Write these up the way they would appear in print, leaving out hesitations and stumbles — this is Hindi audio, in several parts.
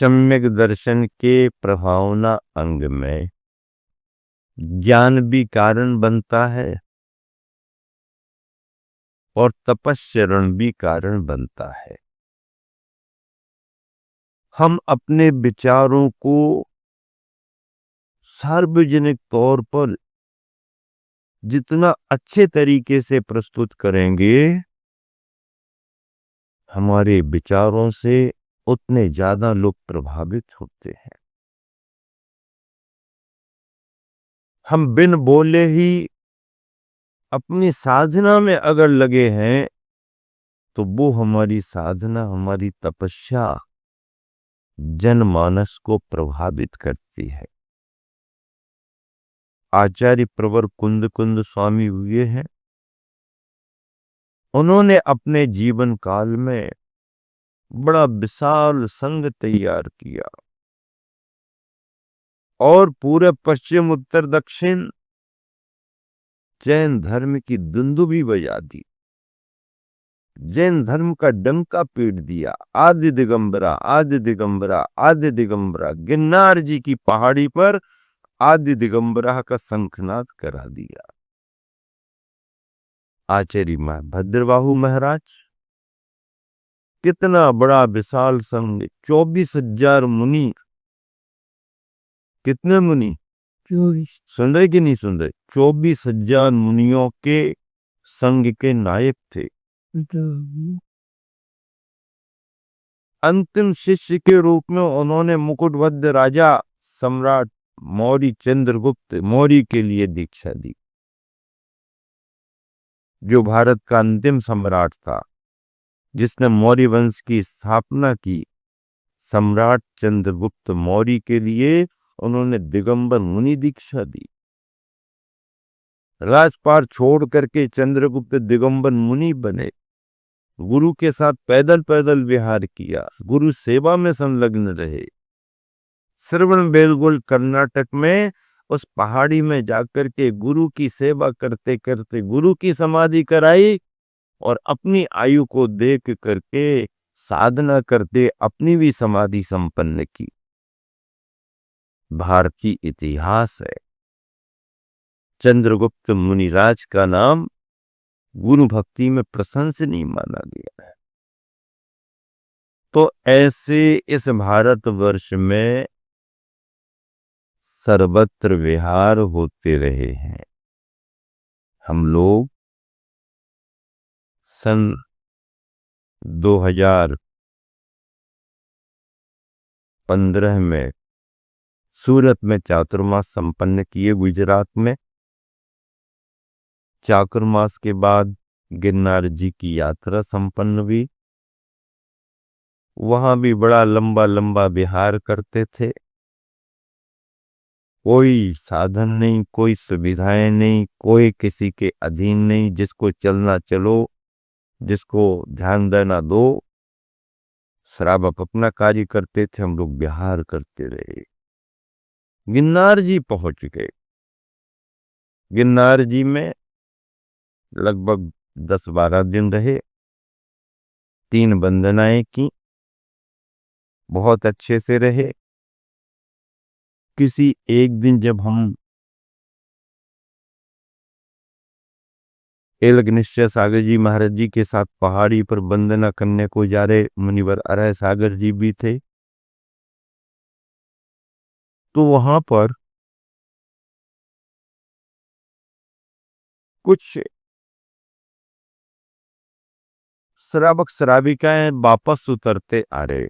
सम्यक दर्शन के प्रभावना अंग में ज्ञान भी कारण बनता है और तपश्चरण भी कारण बनता है। हम अपने विचारों को सार्वजनिक तौर पर जितना अच्छे तरीके से प्रस्तुत करेंगे, हमारे विचारों से उतने ज्यादा लोग प्रभावित होते हैं। हम बिन बोले ही अपनी साधना में अगर लगे हैं तो वो हमारी साधना, हमारी तपस्या जनमानस को प्रभावित करती है। आचार्य प्रवर कुंद कुंद स्वामी हुए हैं, उन्होंने अपने जीवन काल में बड़ा विशाल संघ तैयार किया और पूरे पश्चिम उत्तर दक्षिण जैन धर्म की दुंदुभी बजा दी, जैन धर्म का डंका पीट दिया। आदि दिगंबरा, आदि दिगंबरा, आदि दिगंबरा, गिरनार जी की पहाड़ी पर आदि दिगंबरा का शंखनाद करा दिया। आचार्य भद्रबाहु महाराज, कितना बड़ा विशाल संघ, 24,000 मुनि। कितने मुनि? 24। सुन रहे कि नहीं सुन रहे? 24,000 मुनियों के संघ के नायक थे। अंतिम शिष्य के रूप में उन्होंने मुकुटबद्ध राजा सम्राट मौर्य चंद्रगुप्त मौर्य के लिए दीक्षा दी, जो भारत का अंतिम सम्राट था, जिसने मौर्य वंश की स्थापना की। सम्राट चंद्रगुप्त मौर्य के लिए उन्होंने दिगंबर मुनि दीक्षा दी। राजपाट छोड़ करके चंद्रगुप्त दिगंबर मुनि बने, गुरु के साथ पैदल पैदल विहार किया, गुरु सेवा में संलग्न रहे। श्रवण बेलगोल कर्नाटक में उस पहाड़ी में जाकर के गुरु की सेवा करते करते गुरु की समाधि कराई और अपनी आयु को देख करके साधना करते अपनी भी समाधि संपन्न की। भारतीय इतिहास है। चंद्रगुप्त मुनिराज का नाम गुरु भक्ति में प्रशंसनीय माना गया है। तो ऐसे इस भारतवर्ष में सर्वत्र विहार होते रहे हैं। हम लोग सन 2015 में सूरत में चातुर्मास संपन्न किए, गुजरात में। चातुर्मास के बाद गिरनार जी की यात्रा संपन्न हुई। वहां भी बड़ा लंबा लंबा विहार करते थे। कोई साधन नहीं, कोई सुविधाएं नहीं, कोई किसी के अधीन नहीं, जिसको चलना चलो, जिसको ध्यान देना दो। शराब अपना कार्य करते थे, हम लोग विहार करते रहे। गिरनार जी पहुंच गए। गिरनार जी में लगभग 10-12 दिन रहे, 3 वंदनाएं की, बहुत अच्छे से रहे। किसी एक दिन जब हम एलग्निश्चय सागर जी महाराज जी के साथ पहाड़ी पर वंदना करने को जा रहे, मुनिवर अरय सागर जी भी थे, तो वहां पर कुछ श्रावक श्राविकाएं वापस उतरते आ रहे,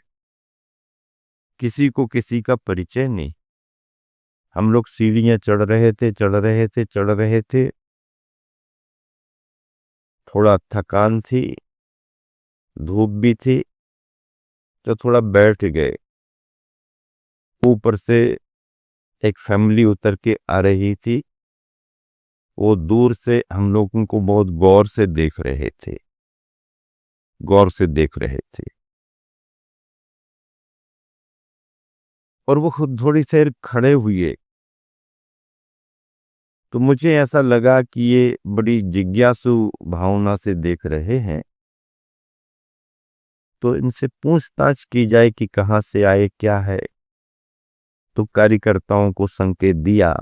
किसी को किसी का परिचय नहीं। हम लोग सीढ़ियां चढ़ रहे थे, चढ़ रहे थे, चढ़ रहे थे। थोड़ा थकान थी, धूप भी थी, तो थोड़ा बैठ गए। ऊपर से एक फैमिली उतर के आ रही थी, वो दूर से हम लोगों को बहुत गौर से देख रहे थे, गौर से देख रहे थे। और वो खुद थोड़ी देर खड़े हुए, तो मुझे ऐसा लगा कि ये बड़ी जिज्ञासु भावना से देख रहे हैं। तो इनसे पूछताछ की जाए कि कहाँ से आए, क्या है। तो कार्यकर्ताओं को संकेत दिया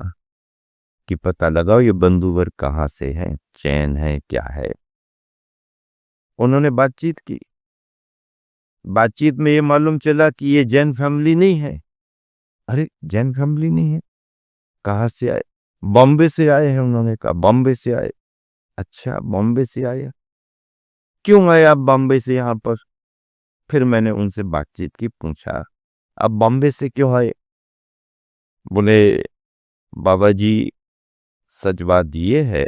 कि पता लगाओ ये बंधुवर कहाँ से है, जैन है क्या है। उन्होंने बातचीत की। बातचीत में ये मालूम चला कि ये जैन फैमिली नहीं है। अरे जैन फैमिली नहीं है, कहाँ से आए? बॉम्बे से आए हैं। उन्होंने कहा बॉम्बे से आए। अच्छा बॉम्बे से आए, क्यों आए आप बॉम्बे से यहाँ पर? फिर मैंने उनसे बातचीत की, पूछा आप बॉम्बे से क्यों आए? बोले बाबा जी सच बात ये है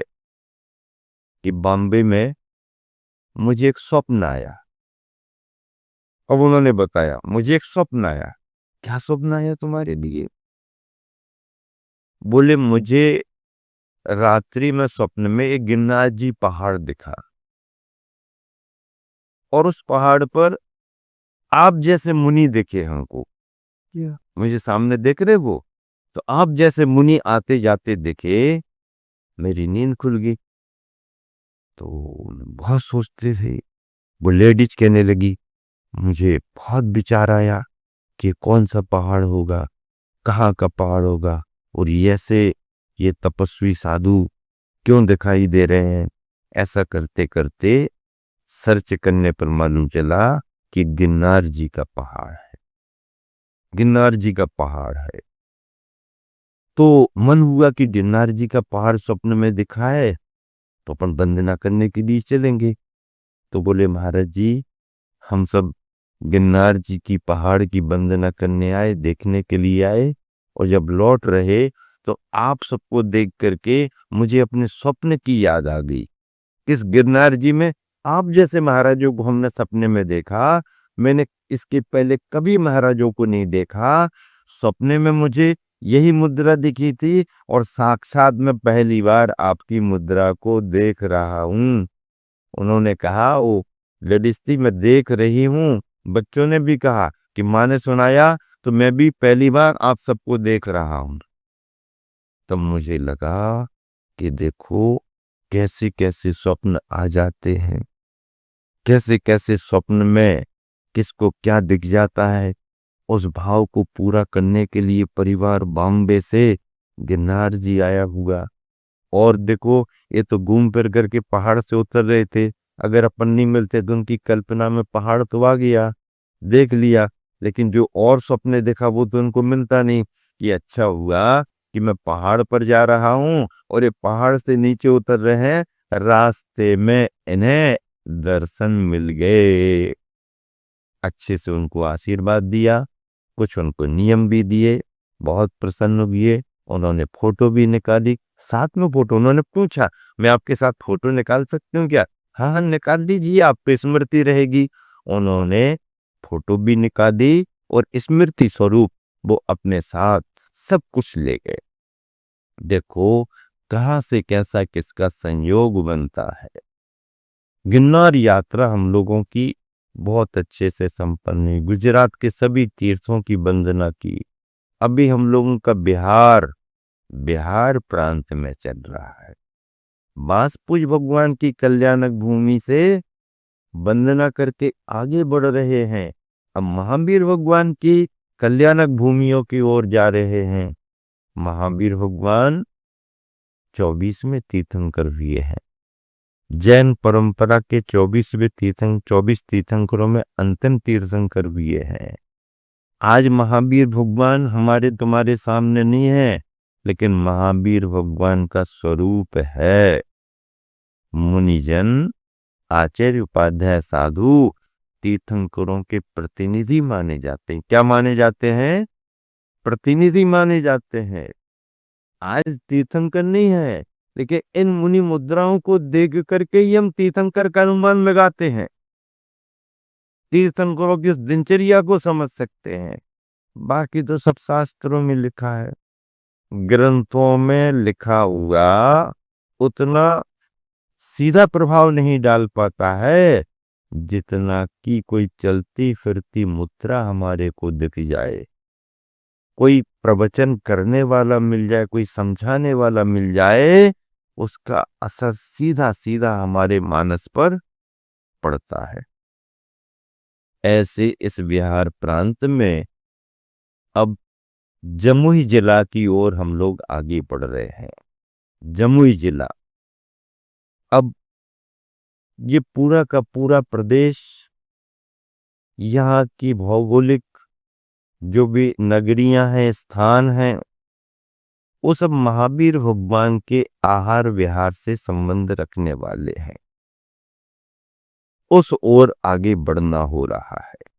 कि बॉम्बे में मुझे एक स्वप्न आया। अब उन्होंने बताया मुझे एक स्वप्न आया। क्या स्वप्न आया तुम्हारे लिए? बोले मुझे रात्रि में स्वप्न में एक गिरनार जी पहाड़ दिखा और उस पहाड़ पर आप जैसे मुनि दिखे हमको। क्या मुझे सामने देख रहे वो? तो आप जैसे मुनि आते जाते दिखे। मेरी नींद खुल गई। तो बहुत सोचते थे। वो लेडीज कहने लगी मुझे बहुत विचार आया कि कौन सा पहाड़ होगा, कहाँ का पहाड़ होगा, और ये तपस्वी साधु क्यों दिखाई दे रहे हैं। ऐसा करते करते सर्च करने पर मालूम चला कि गिरनार जी का पहाड़ है, गिरनार जी का पहाड़ है। तो मन हुआ कि गिरनार जी का पहाड़ स्वप्न में दिखा है तो अपन वंदना करने के लिए चलेंगे। तो बोले महाराज जी हम सब गिरनार जी की पहाड़ की वंदना करने आए, देखने के लिए आए, और जब लौट रहे तो आप सबको देख करके मुझे अपने स्वप्न की याद आ गई। इस गिरनार जी में आप जैसे महाराजों को हमने सपने में देखा। मैंने इसके पहले कभी महाराजों को नहीं देखा। सपने में मुझे यही मुद्रा दिखी थी और साक्षात मैं पहली बार आपकी मुद्रा को देख रहा हूं। उन्होंने कहा वो लेडीज थी, मैं देख रही हूं। बच्चों ने भी कहा कि माँ ने सुनाया, तो मैं भी पहली बार आप सबको देख रहा हूं। तब मुझे लगा कि देखो कैसे कैसे स्वप्न आ जाते हैं, कैसे कैसे स्वप्न में किसको क्या दिख जाता है। उस भाव को पूरा करने के लिए परिवार बॉम्बे से गिरनार जी आया हुआ। और देखो ये तो घूम फिर करके पहाड़ से उतर रहे थे। अगर अपन नहीं मिलते तो उनकी कल्पना में पहाड़ तो आ गया, देख लिया। लेकिन जो और सपने देखा वो तो उनको मिलता नहीं। कि अच्छा हुआ कि मैं पहाड़ पर जा रहा हूं और ये पहाड़ से नीचे उतर रहे हैं, रास्ते में इन्हें दर्शन मिल गए। अच्छे से उनको आशीर्वाद दिया, कुछ उनको नियम भी दिए, बहुत प्रसन्न हुए। उन्होंने फोटो भी निकाली, साथ में फोटो। उन्होंने पूछा मैं आपके साथ फोटो निकाल सकती हूँ क्या? हाँ हाँ निकाल लीजिए, आप पे स्मृति रहेगी। उन्होंने फोटो भी निकाली और स्मृति स्वरूप वो अपने साथ सब कुछ ले गए। देखो कहाँ से कैसा किसका संयोग बनता है। गिरनार यात्रा हम लोगों की बहुत अच्छे से संपन्न हुई। गुजरात के सभी तीर्थों की वंदना की। अभी हम लोगों का बिहार बिहार प्रांत में चल रहा है। बांसपुज भगवान की कल्याणक भूमि से वंदना करके आगे बढ़ रहे हैं। अब महावीर भगवान की कल्याणक भूमियों की ओर जा रहे हैं। महावीर भगवान 24वें तीर्थंकर हुए हैं। जैन परंपरा के 24 तीर्थंकरों में अंतिम तीर्थंकर हुए हैं। आज महावीर भगवान हमारे तुम्हारे सामने नहीं है, लेकिन महावीर भगवान का स्वरूप है। मुनिजन आचार्य उपाध्याय साधु तीर्थंकरों के प्रतिनिधि माने जाते हैं। क्या माने जाते हैं? प्रतिनिधि माने जाते हैं। आज तीर्थंकर नहीं है, लेकिन इन मुनि मुद्राओं को देख करके ही हम तीर्थंकर का अनुमान लगाते हैं, तीर्थंकरों की उस दिनचर्या को समझ सकते हैं। बाकी तो सब शास्त्रों में लिखा है, ग्रंथों में लिखा हुआ उतना सीधा प्रभाव नहीं डाल पाता है जितना कि कोई चलती फिरती मुद्रा हमारे को दिख जाए, कोई प्रवचन करने वाला मिल जाए, कोई समझाने वाला मिल जाए, उसका असर सीधा सीधा हमारे मानस पर पड़ता है। ऐसे इस बिहार प्रांत में अब जमुई जिला की ओर हम लोग आगे बढ़ रहे हैं। जमुई जिला, अब ये पूरा का पूरा प्रदेश, यहाँ की भौगोलिक जो भी नगरियां हैं, स्थान हैं, वो सब महावीर भगवान के आहार विहार से संबंध रखने वाले हैं। उस ओर आगे बढ़ना हो रहा है।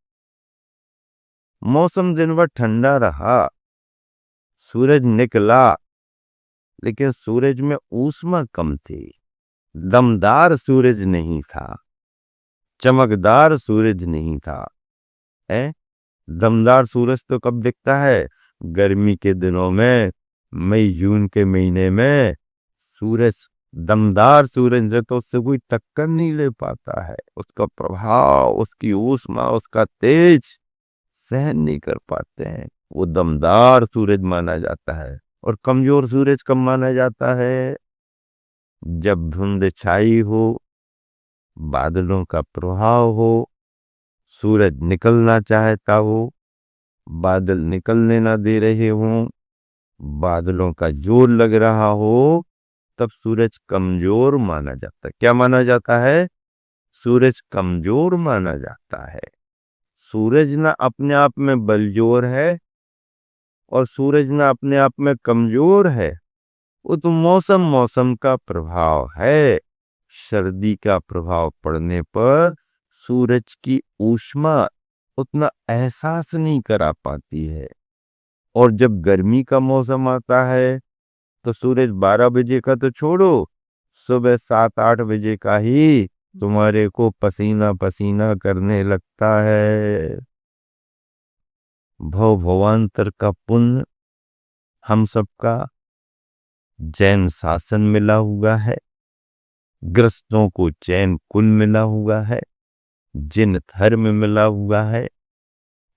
मौसम दिन भर ठंडा रहा, सूरज निकला, लेकिन सूरज में ऊष्मा कम थी। दमदार सूरज नहीं था, चमकदार सूरज नहीं था। है, दमदार सूरज तो कब दिखता है? गर्मी के दिनों में, मई जून के महीने में सूरज, दमदार सूरज है तो उससे कोई टक्कर नहीं ले पाता है। उसका प्रभाव, उसकी ऊष्मा, उसका तेज सहन नहीं कर पाते हैं। वो दमदार सूरज माना जाता है। और कमजोर सूरज कब माना जाता है? जब धुंध छाई हो, बादलों का प्रभाव हो, सूरज निकलना चाहता हो, बादल निकलने ना दे रहे हों, बादलों का जोर लग रहा हो, तब सूरज कमजोर माना जाता है। क्या माना जाता है? सूरज कमजोर माना जाता है। सूरज ना अपने आप में बलजोर है और सूरज ना अपने आप में कमजोर है। वो तो मौसम मौसम का प्रभाव है। सर्दी का प्रभाव पड़ने पर सूरज की ऊष्मा उतना एहसास नहीं करा पाती है। और जब गर्मी का मौसम आता है तो सूरज 12 बजे का तो छोड़ो, सुबह 7-8 बजे का ही तुम्हारे को पसीना पसीना करने लगता है। भव भवांतर का पुण्य हम सबका जैन शासन मिला हुआ है, ग्रस्तों को जैन कुल मिला हुआ है, जिन धर्म मिला हुआ है,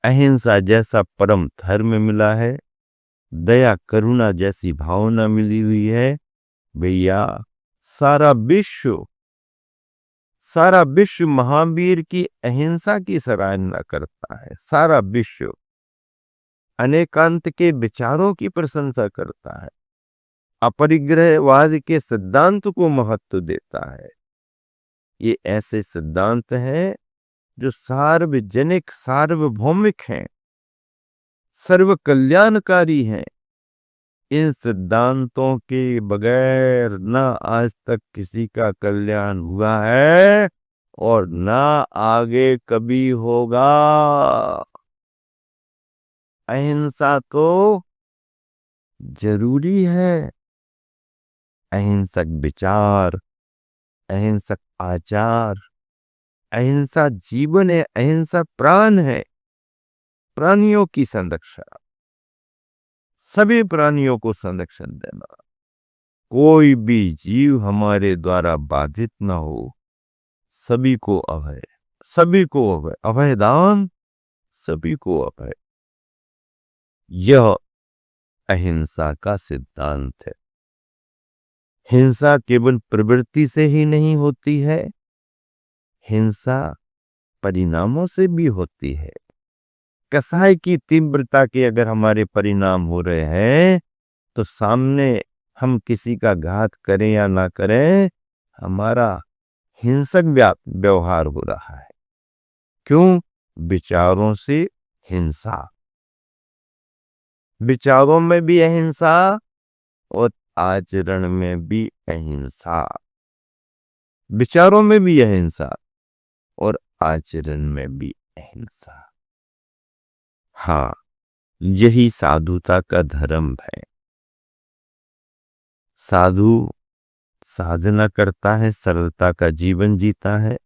अहिंसा जैसा परम धर्म मिला है, दया करुणा जैसी भावना मिली हुई है। भैया, सारा विश्व, सारा विश्व महावीर की अहिंसा की सराहना करता है। सारा विश्व अनेकांत के विचारों की प्रशंसा करता है, अपरिग्रहवाद के सिद्धांत को महत्व देता है। ये ऐसे सिद्धांत हैं जो सार्वजनिक, सार्वभौमिक हैं, सर्व कल्याणकारी हैं। इन सिद्धांतों के बगैर ना आज तक किसी का कल्याण हुआ है और ना आगे कभी होगा। अहिंसा तो जरूरी है। अहिंसक विचार, अहिंसक आचार, अहिंसा जीवन है, अहिंसा प्राण है। प्राणियों की संरक्षा, सभी प्राणियों को संरक्षण देना, कोई भी जीव हमारे द्वारा बाधित ना हो, सभी को अभय, सभी को अभय, अभय दान, सभी को अभय। यह अहिंसा का सिद्धांत है। हिंसा केवल प्रवृत्ति से ही नहीं होती है, हिंसा परिणामों से भी होती है। कसाई की तीव्रता के अगर हमारे परिणाम हो रहे हैं तो सामने हम किसी का घात करें या ना करें, हमारा हिंसक व्यवहार हो रहा है। क्यों? विचारों से हिंसा, विचारों में भी अहिंसा और आचरण में भी अहिंसा। विचारों में भी अहिंसा और आचरण में भी अहिंसा। हाँ, यही साधुता का धर्म है। साधु साधना करता है, सरलता का जीवन जीता है,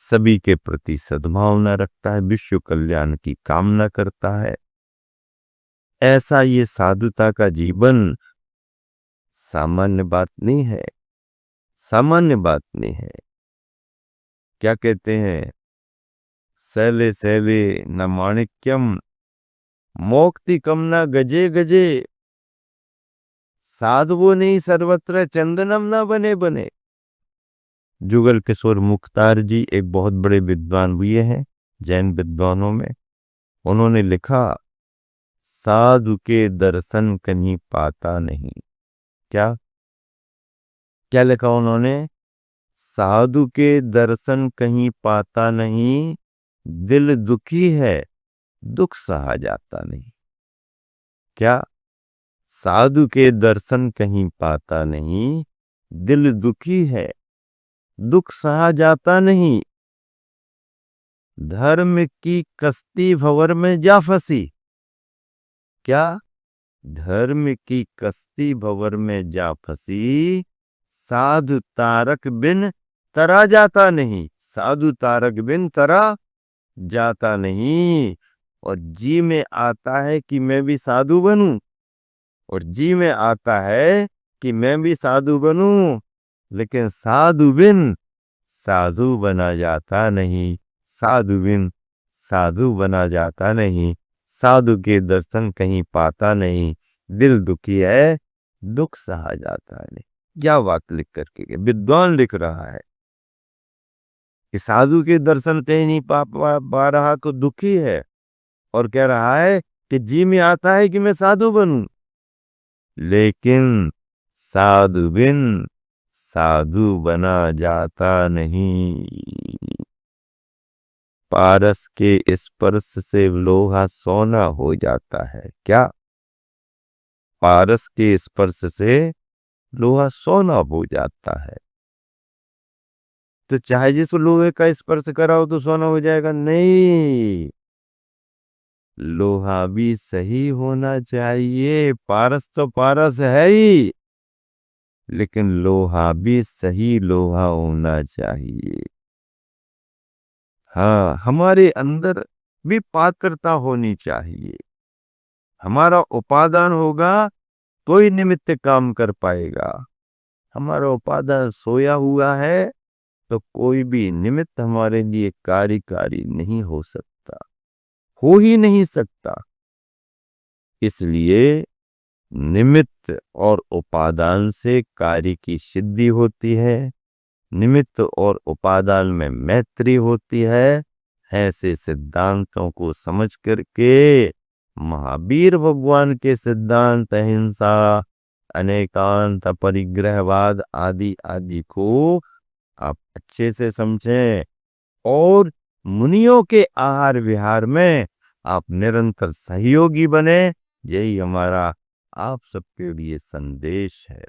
सभी के प्रति सद्भावना रखता है, विश्व कल्याण की कामना करता है। ऐसा ये साधुता का जीवन सामान्य बात नहीं है, सामान्य बात नहीं है। क्या कहते हैं? शैले शैले न माणिक्यम, मोक्तिकम न गजे गजे, साधवो नहीं सर्वत्र चंदनम न बने बने। जुगल किशोर मुख्तार जी एक बहुत बड़े विद्वान हुए हैं, जैन विद्वानों में। उन्होंने लिखा, साधु के दर्शन कहीं पाता नहीं। क्या क्या लिखा उन्होंने? साधु के दर्शन कहीं पाता नहीं, दिल दुखी है, दुख सहा जाता नहीं। क्या? साधु के दर्शन कहीं पाता नहीं, दिल दुखी है, दुख सहा जाता नहीं। धर्म की कश्ती भंवर में जा फंसी। क्या? धर्म की कश्ती भंवर में जा फंसी, साधु तारक बिन तरा जाता नहीं। साधु तारक बिन तरा जाता नहीं। और जी में आता है कि मैं भी साधु बनूं, और जी में आता है कि मैं भी साधु बनूं, लेकिन साधु बिन साधु बना जाता नहीं। साधु बिन साधु बना जाता नहीं। साधु के दर्शन कहीं पाता नहीं, दिल दुखी है, दुख सहा जाता नहीं। क्या बात लिख करके विद्वान लिख रहा है कि साधु के दर्शन कहीं नहीं पा रहा तो दुखी है, और कह रहा है कि जी में आता है कि मैं साधु बनूं, लेकिन साधु बिन साधु बना जाता नहीं। पारस के स्पर्श से लोहा सोना हो जाता है। क्या? पारस के स्पर्श से लोहा सोना हो जाता है। तो चाहे जिस लोहे का स्पर्श कराओ तो सोना हो जाएगा? नहीं, लोहा भी सही होना चाहिए। पारस तो पारस है ही, लेकिन लोहा भी सही लोहा होना चाहिए। हाँ, हमारे अंदर भी पात्रता होनी चाहिए। हमारा उपादान होगा तो ही निमित्त काम कर पाएगा। हमारा उपादान सोया हुआ है तो कोई भी निमित्त हमारे लिए कार्यकारी नहीं हो सकता, हो ही नहीं सकता। इसलिए निमित्त और उपादान से कार्य की सिद्धि होती है। निमित्त और उपादान में मैत्री होती है। ऐसे सिद्धांतों को समझ करके महावीर भगवान के सिद्धांत अहिंसा, अनेकांत, परिग्रहवाद आदि आदि को आप अच्छे से समझें, और मुनियों के आहार विहार में आप निरंतर सहयोगी बने। यही हमारा आप सबके लिए संदेश है।